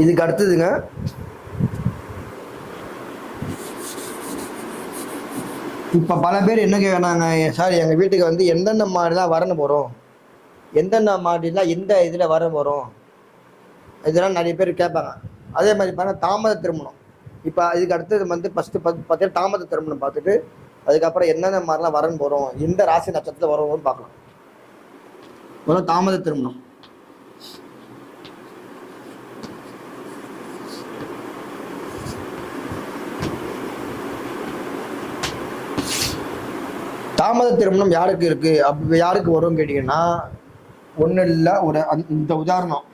இதுக்கு அடுத்ததுங்க, இப்போ பல பேர் என்ன கேட்குறாங்க, சார் எங்கள் வீட்டுக்கு வந்து எந்தெந்த மாதிரிலாம் வரணும் போகிறோம், எந்தெந்த மாதிரிலாம் எந்த இதில் வர போகிறோம், இதெல்லாம் நிறைய பேர் கேட்பாங்க. அதே மாதிரி பார்த்தா தாமத திருமணம். இப்போ இதுக்கு அடுத்தது வந்து ஃபஸ்ட்டு பார்த்தீங்கன்னா தாமத திருமணம் பார்த்துட்டு அதுக்கப்புறம் என்னென்ன மாதிரிலாம் வரன்னு போகிறோம், எந்த ராசி நட்சத்திரத்தில் வரோம்னு பார்க்கலாம். முதல்ல தாமத திருமணம். தாமத திருமணம் யாருக்கு இருக்குது, அப்படி யாருக்கு வரும்னு கேட்டிங்கன்னா, ஒன்றும் இல்லை, இந்த உதாரணம்,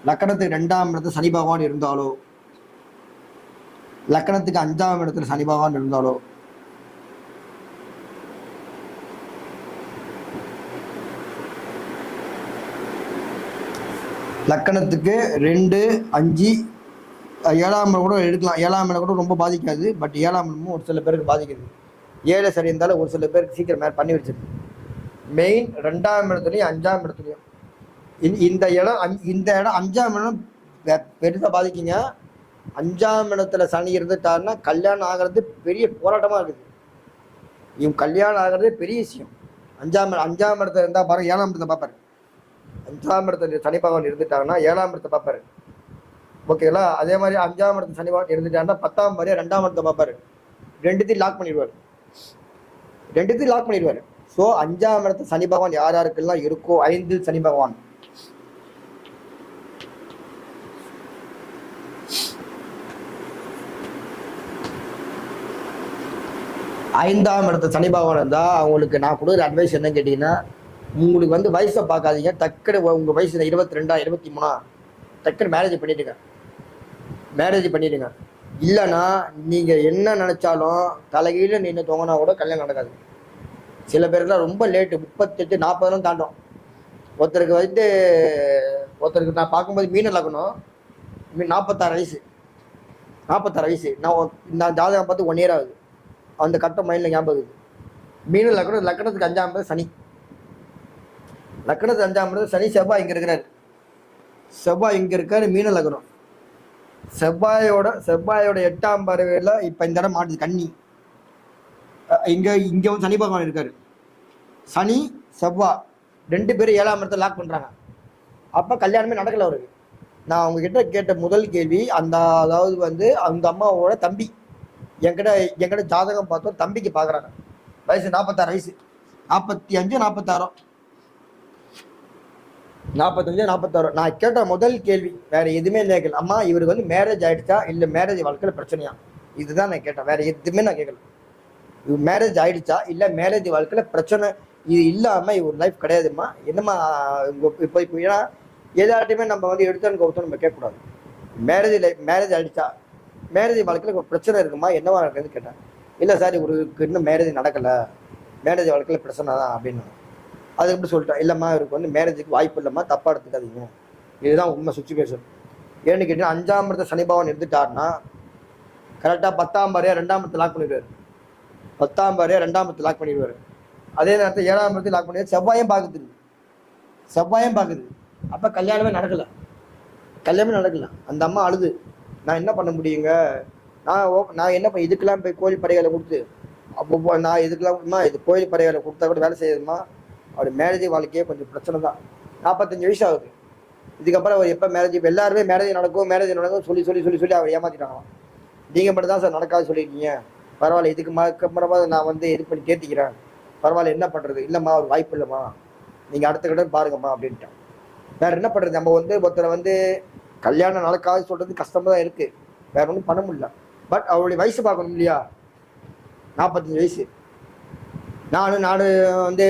லக்கணத்துக்கு 2ஆம் இடத்துல சனி பகவான் இருந்தாலோ, லக்கணத்துக்கு 5ஆம் இடத்துல சனி பகவான் இருந்தாலோ, லக்கணத்துக்கு 2, 5, 7ஆம் இடம் கூட எடுக்கலாம். 7ஆம் இடம் கூட ரொம்ப பாதிக்காது, பட் 7ஆம் இடமும் ஒரு சில பேருக்கு பாதிக்குது. 7 சரி இருந்தாலும் ஒரு சில பேருக்கு சீக்கிரம் மேலே பண்ணி வச்சிருக்கு. மெயின் 2ஆம் இடத்துலையும் 5ஆம் இடத்துலையும் இந்த இடம் 5ஆம் இடம் பெருசாக பாதிக்குங்க. 5ஆம் இடத்துல சனி இருந்துட்டாருன்னா கல்யாணம் ஆகிறது பெரிய போராட்டமாக இருக்குது. இவங்க கல்யாணம் ஆகிறது பெரிய விஷயம். 5ஆம் இடத்துல இருந்தால் பாருங்க, 7ஆம் இடத்தை பார்ப்பாரு. 5ஆம் இடத்துல சனி பகவான் இருந்துட்டாங்கன்னா 7ஆம் இடத்தை பார்ப்பாரு. ஓகேங்களா? அதே மாதிரி 5ஆம் இடத்துல சனி பகவான் இருந்துட்டாருன்னா 10ஆம் பாரியா 2ஆம் இடத்தை பார்ப்பாரு. ரெண்டுத்தையும் லாக் பண்ணிடுவார். ஸோ 5ஆம் இடத்துல சனி பகவான் யார் யாருக்கெல்லாம் இருக்கோ, 5 சனி பகவான், ஐந்தாம் இடத்துல சனி பகவான் இருந்தால் அவங்களுக்கு நான் கொடுக்குற அட்வைஸ் என்னன்னு கேட்டிங்கன்னா, உங்களுக்கு வந்து வயசை பார்க்காதீங்க. டக்குனு உங்கள் வயசு 22, 23 டக்குனு மேரேஜ் பண்ணிடுங்க. இல்லைன்னா நீங்கள் என்ன நினச்சாலும் தலைகீழ நின்று தோங்கினா கூட கல்யாணம் நடக்காது. சில பேருக்குலாம் ரொம்ப லேட்டு, 38, 40 தாண்டும். ஒருத்தருக்கு நான் பார்க்கும்போது மீன லக்னம், 46 வயசு. நான் ஜாதகம் பார்த்து 1 இயர் ஆகுது. அந்த கட்டம் மைண்டில் ஞாபகம் இருக்குது. மீன லக்னத்துக்கு 5ஆம் இடம் சனி, லக்னத்துக்கு 5ஆம் இடம் சனி. செவ்வாய் இங்கே இருக்காரு. மீன லக்னம். செவ்வாயோட 8ஆம் பார்வையில் இப்போ இந்த இடம் மாட்டுது, கன்னி. இங்கே வந்து சனி பகவான் இருக்காரு. சனி செவ்வாய் 2 பேரும் 7ஆம் இடத்தை லாக் பண்ணுறாங்க. அப்போ கல்யாணமே நடக்கலை அவருக்கு. நான் அவங்கக்கிட்ட கேட்ட முதல் கேள்வி, அதாவது வந்து அந்த அம்மாவோட தம்பி என்கிட்ட ஜாதகம் பார்த்தோம். தம்பிக்கு பார்க்குறாங்க, வயசு 46 வயசு, 45, 46. நான் கேட்ட முதல் கேள்வி வேற எதுவுமே கேட்கல. அம்மா இவருக்கு வந்து மேரேஜ் ஆயிடுச்சா, இல்லை மேரேஜ் வாழ்க்கையில் பிரச்சனையா, இதுதான் நான் கேட்டேன். வேற எதுவுமே நான் கேட்கல. இவர் மேரேஜ் ஆயிடுச்சா, இல்லை மேரேஜ் வாழ்க்கையில் பிரச்சனை இது இல்லாமல் இவர் லைஃப் கிடையாதுமா, என்னம்மா இப்போ ஏன்னா எல்லார்ட்டையுமே நம்ம வந்து எடுத்தோன்னு கவுத்தோம் நம்ம கேட்கக்கூடாது. மேரேஜ் ஆயிடுச்சா, மேரேஜ் வாழ்க்கையில் ஒரு பிரச்சனை இருக்குமா, என்னவா இருக்குதுன்னு கேட்டேன். இல்லை சார் இவருக்கு இன்னும் மேரேஜ் நடக்கலை, மேரேஜ் வாழ்க்கையில் பிரச்சனை தான் அப்படின்னு. அது எப்படி சொல்லிட்டேன், இல்லைம்மா இவருக்கு வந்து மேரேஜுக்கு வாய்ப்பு இல்லைம்மா, தப்பாக எடுத்துக்காதீங்க, இதுதான் உண்மை சுச்சுவேஷன். ஏன்னு கேட்டீங்கன்னா 5ஆம் இடத்துல சனி பகவான் இருந்துட்டாருன்னா கரெக்டாக 10ஆம் பாரியா 2ஆம் இடத்தை லாக் பண்ணிடுவார். 10ஆம் பாரியா 2ஆம் இடத்தை லாக் பண்ணிடுவார். அதே நேரத்தில் 7ஆம் இடத்தை லாக் பண்ணிடுவார். செவ்வாயும் பார்க்குது. அப்போ கல்யாணமே நடக்கலை. அந்த அம்மா அழுது, நான் என்ன பண்ண முடியுங்க, நான் என்ன பண்ண, இதுக்கெல்லாம் போய் கோயில் படைகளை கொடுத்து அப்போ நான் இதுக்கெல்லாம் இது கோயில் படைகளை கொடுத்தா கூட வேலை செய்யுதுமா, அவர் மேரேஜ் வாழ்க்கையே கொஞ்சம் பிரச்சனை தான். 45 வயசு ஆகுது. இதுக்கப்புறம் அவர் எப்போ எல்லாருமே மேரேஜ் நடக்கும் சொல்லி அவர் ஏமாத்திட்டாங்களாம். நீங்கள் மட்டும் தான் சார் நடக்காது சொல்லியிருக்கீங்க, பரவாயில்ல இதுக்கப்புறமா நான் வந்து இது பண்ணி கேட்டிக்கிறேன், பரவாயில்ல என்ன பண்ணுறது, இல்லைம்மா அவர் வாய்ப்பு இல்லைம்மா, நீங்கள் அடுத்த கடன் பாருங்கம்மா அப்படின்ட்டேன். வேறு என்ன பண்ணுறது, நம்ம வந்து ஒருத்தரை வந்து கல்யாணம் நடக்காது சொல்கிறது கஷ்டமாக தான் இருக்குது, வேற ஒன்றும் பண்ண முடியல. பட் அவருடைய வயசு பார்க்கணும் இல்லையா, 45 வயசு. நான் வந்து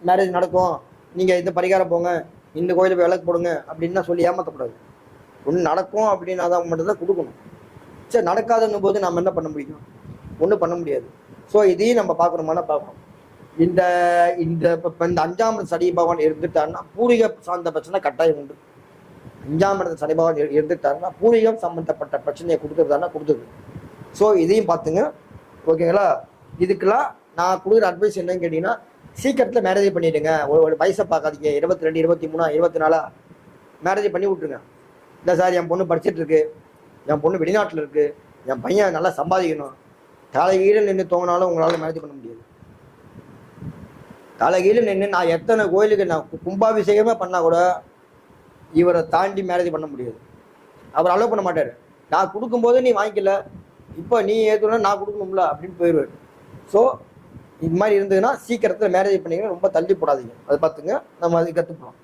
மேரேஜ் நடக்கும், நீங்கள் இந்த பரிகாரம் போங்க, இந்த கோயிலுக்கு போய் விளக்கு போடுங்க அப்படின்னு சொல்லி ஏமாற்றக்கூடாது. ஒன்று நடக்கும் அப்படின்னா தான் மட்டும்தான் கொடுக்கணும். சரி நடக்காதுன்னும் போது நம்ம என்ன பண்ண முடியும், ஒன்றும் பண்ண முடியாது. ஸோ இதையும் நம்ம பார்க்கணுமானா பார்க்கணும். இந்த 5ஆம் இடத்து சனி பகவான் இருந்துட்டாருன்னா பூர்வீக சார்ந்த பிரச்சனை கட்டாயம் உண்டு. 5ஆம் இடத்து சனி பகவான் இருந்துட்டாருன்னா பூர்வீகம் சம்மந்தப்பட்ட பிரச்சனையை கொடுத்துருது. ஸோ இதையும் பார்த்துங்க, ஓகேங்களா? இதுக்கெல்லாம் நான் கொடுக்குற அட்வைஸ் என்னன்னு கேட்டிங்கன்னா, சீக்கிரத்தில் மேரேஜ் பண்ணிவிடுங்க. ஒரு வயசை பார்க்காதீங்க. 22, 23, 24 மேரேஜ் பண்ணி விட்ருங்க. இல்லை சார் என் பொண்ணு படிச்சுட்டு இருக்கு, என் பொண்ணு வெளிநாட்டில் இருக்கு, என் பையன் நல்லா சம்பாதிக்கணும், தலைகீழ நின்று தோங்கினாலும் உங்களால் மேனேஜ் பண்ண முடியாது. தலைகீழ நின்று நான் எத்தனை கோயிலுக்கு நான் கும்பாபிஷேகமே பண்ணால் கூட இவரை தாண்டி மேரேஜ் பண்ண முடியாது. அவர் அலோவ் பண்ண மாட்டார். நான் கொடுக்கும்போது நீ வாங்கிக்கல, இப்போ நீ ஏற்றுனா நான் கொடுக்கணும்ல அப்படின்னு போயிடுவார். ஸோ இது மாதிரி இருந்ததுன்னா சீக்கிரத்தில் மேரேஜ் பண்ணிங்கன்னா ரொம்ப தள்ளி போடாதீங்க. அதை பார்த்துங்க, நம்ம அது கற்றுப்போம்.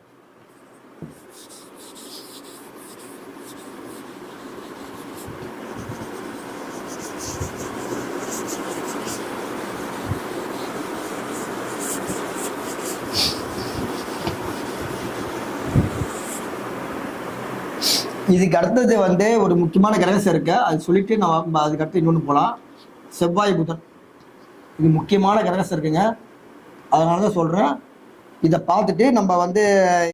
இதுக்கு அடுத்தது வந்து ஒரு முக்கியமான கிரகசம் இருக்கு, அது சொல்லிட்டு நம்ம அதுக்கு அடுத்து இன்னொன்று போகலாம். செவ்வாய் புதன் இது முக்கியமான கிரகசம் இருக்குங்க. அதனால தான் சொல்கிறேன், இதை பார்த்துட்டு நம்ம வந்து